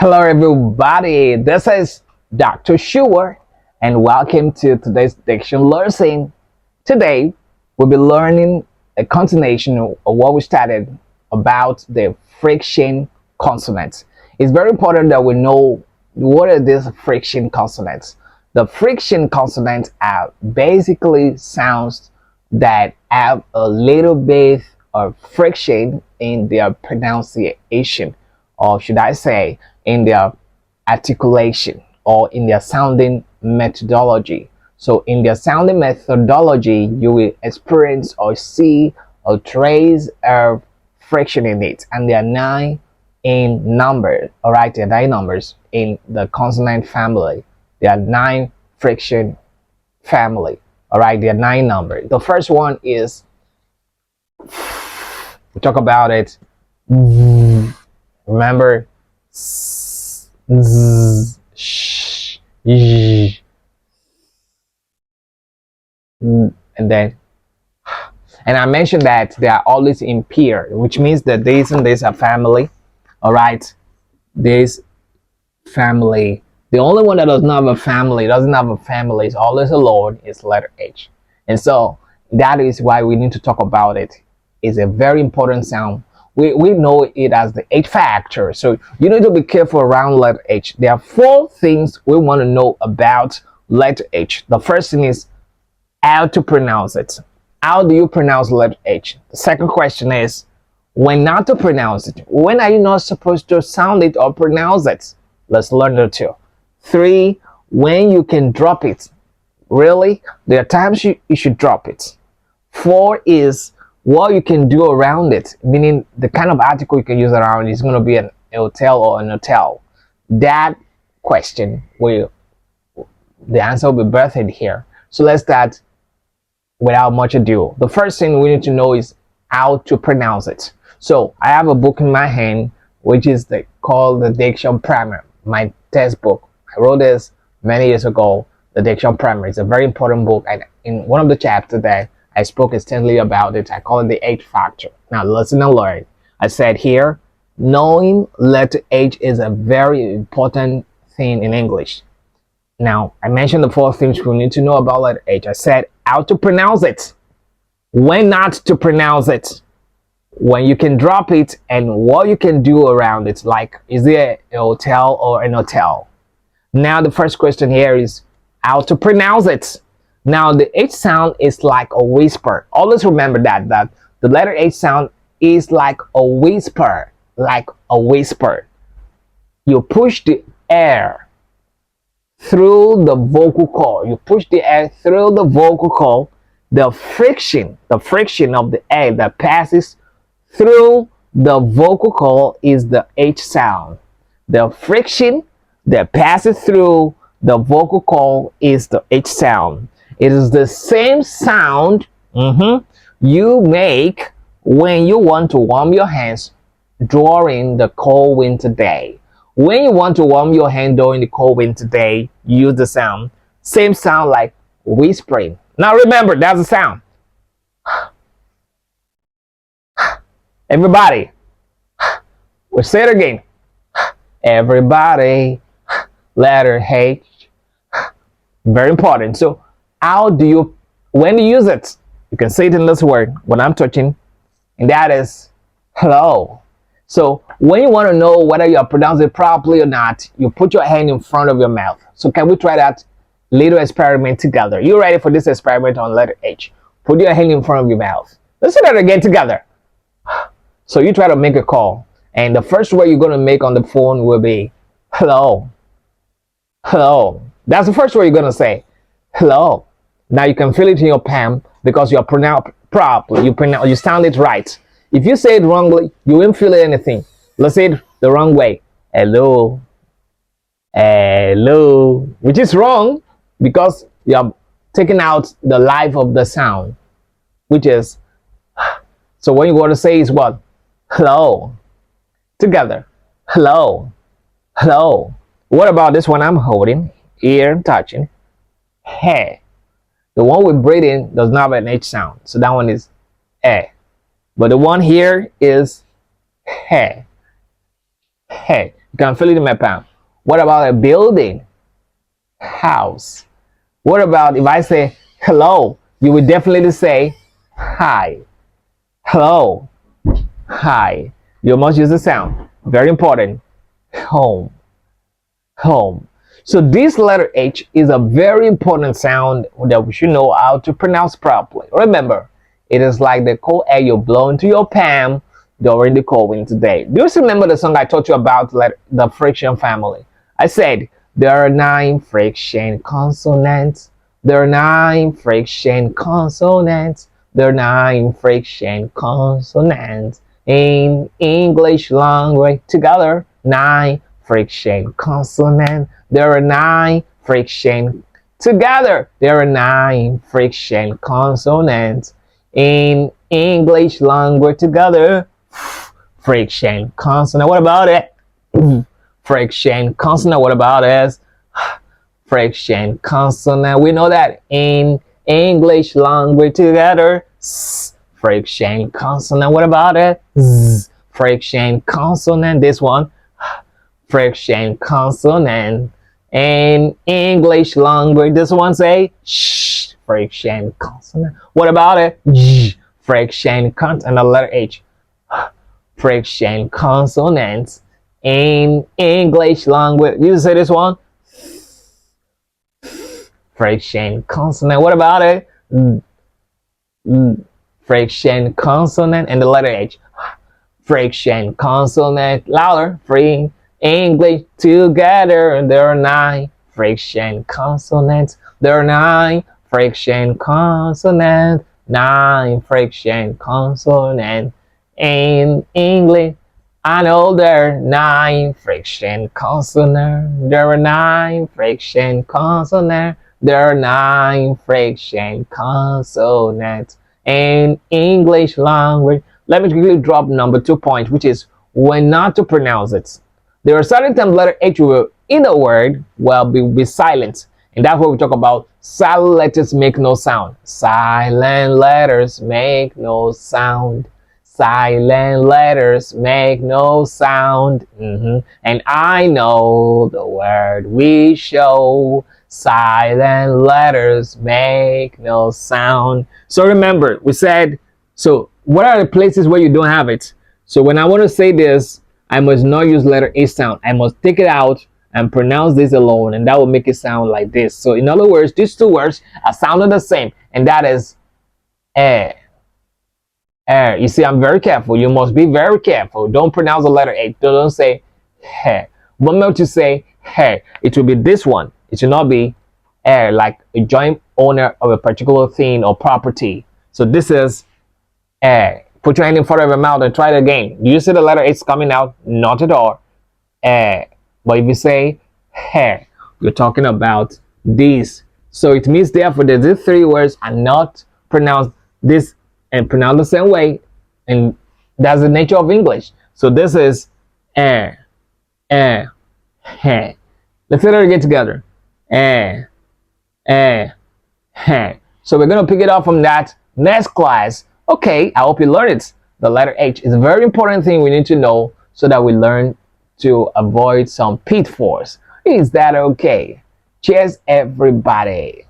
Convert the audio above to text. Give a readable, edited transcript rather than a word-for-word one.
Hello, everybody. This is Dr. Schuer, and welcome to today's diction lesson. Today, we'll be learning a continuation of what we started about the friction consonants. It's very important that we know what are these friction consonants. The friction consonants are basically sounds that have a little bit of friction in their pronunciation, or should I say, in their articulation or in their sounding methodology. So, in their sounding methodology, you will experience or see a trace of friction in it, and there are nine in number. All right, there are nine numbers in the consonant family. There are nine friction family. All right, there are nine numbers. The first one is, we talk about it. Remember, z, sh, y, and then, and I mentioned that they are always in pair, which means that these and these are family. All right, this family. The only one that does not have a family, doesn't have a family, is always alone, is letter H. And so that is why we need to talk about it. It's a very important sound. We know it as the H factor. So you need to be careful around letter H. There are four things we want to know about letter H. The first thing is how to pronounce it. How do you pronounce letter H? The second question is when not to pronounce it. When are you not supposed to sound it or pronounce it? Let's learn the two. Three, when you can drop it. Really? There are times you should drop it. Four is what you can do around it, meaning the kind of article you can use around it is going to be an hotel or an hotel. That question will, the answer will be birthed here. So let's start without much ado. The first thing we need to know is how to pronounce it. So I have a book in my hand which is called the Diction Primer, my textbook. I wrote this many years ago. The Diction Primer is a very important book, and in one of the chapters there, I spoke extensively about it. I call it the H factor. Now listen and learn. I said here, knowing letter H is a very important thing in English. Now I mentioned the four things we need to know about letter H. I said how to pronounce it, when not to pronounce it, when you can drop it, and what you can do around it. Like, is there a hotel or an hotel? Now the first question here is how to pronounce it. Now the H sound is like a whisper. Always remember that the letter H sound is like a whisper, like a whisper. You push the air through the vocal cord. You push the air through the vocal cord. The friction of the air that passes through the vocal cord is the H sound. The friction that passes through the vocal cord is the H sound. It is the same sound you make when you want to warm your hands during the cold winter day. When you want to warm your hand during the cold winter day, you use the sound. Same sound like whispering. Now remember, that's the sound. Everybody, we'll say it again. Everybody, letter H. Very important. So how do you, when you use it, you can say it in this word when I'm touching, and that is hello. So when you want to know whether you are pronouncing it properly or not, you put your hand in front of your mouth. So can we try that little experiment together? You ready for this experiment on letter H? Put your hand in front of your mouth. Let's do that again together. So you try to make a call, and the first word you're going to make on the phone will be hello. Hello. That's the first word you're going to say. Hello. Now you can feel it in your palm because you're pronounced properly. You sound it right. If you say it wrongly, you won't feel anything. Let's say it the wrong way. Hello. Hello. Which is wrong because you are taking out the life of the sound, which is, so what you want to say is what? Hello. Together. Hello. Hello. What about this one I'm holding? Ear touching. Hey. The one with breathing does not have an H sound. So that one is eh. But the one here is hey. Hey. You can fill it in my palm. What about a building? House. What about if I say hello? You would definitely say hi. Hello. Hi. You must use the sound. Very important. Home. Home. So this letter H is a very important sound that we should know how to pronounce properly. Remember, it is like the cold air you blow into your palm during the cold winter day. Do you remember the song I taught you about, the friction family? I said there are 9 friction consonants. There are 9 friction consonants. There are 9 friction consonants in English language. Together, 9 friction consonants. There are 9 friction. Together, there are 9 friction consonants in English language. Together, friction consonant. What about it? Friction consonant. What about it? Friction consonant. We know that in English language. Together, friction consonant. What about it? Friction consonant. This one, friction consonant. In English language, this one say sh, friction consonant. What about it? J, friction consonant. And the letter H, friction consonants. In English language, you say this one, friction consonant. What about it? Friction consonant. And the letter H, friction consonant. Louder. Free English. Together, there are 9 friction consonants. There are 9 friction consonants. 9 friction consonants in English. I know there are 9 friction consonants. There are 9 friction consonants. There are 9 friction consonants in English language. Let me quickly drop number 2 point, which is when not to pronounce it. There are certain times letter H will in a word will be silent. And that's what we talk about. Silent letters make no sound. Silent letters make no sound. Silent letters make no sound. And I know the word we show. Silent letters make no sound. So remember, we said, so what are the places where you don't have it? So when I want to say this, I must not use letter A sound. I must take it out and pronounce this alone, and that will make it sound like this. So in other words, these 2 words are sounding the same, and that is air. Air. You see, I'm very careful. You must be very careful. Don't pronounce the letter A. Don't say hair. Remember to say hair. It will be this one. It should not be air, like a joint owner of a particular thing or property. So this is air. Put your hand in front of your mouth and try it again. Do you see the letter H coming out? Not at all. Air. But if you say hair, you're talking about this. So it means therefore that these 3 words are not pronounced this and pronounced the same way. And that's the nature of English. So this is air. Air. Hair. Let's say it again together. Air. Air. Hair. So we're going to pick it up from that next class. Okay, I hope you learned it. The letter H is a very important thing we need to know so that we learn to avoid some pitfalls. Is that okay? Cheers, everybody.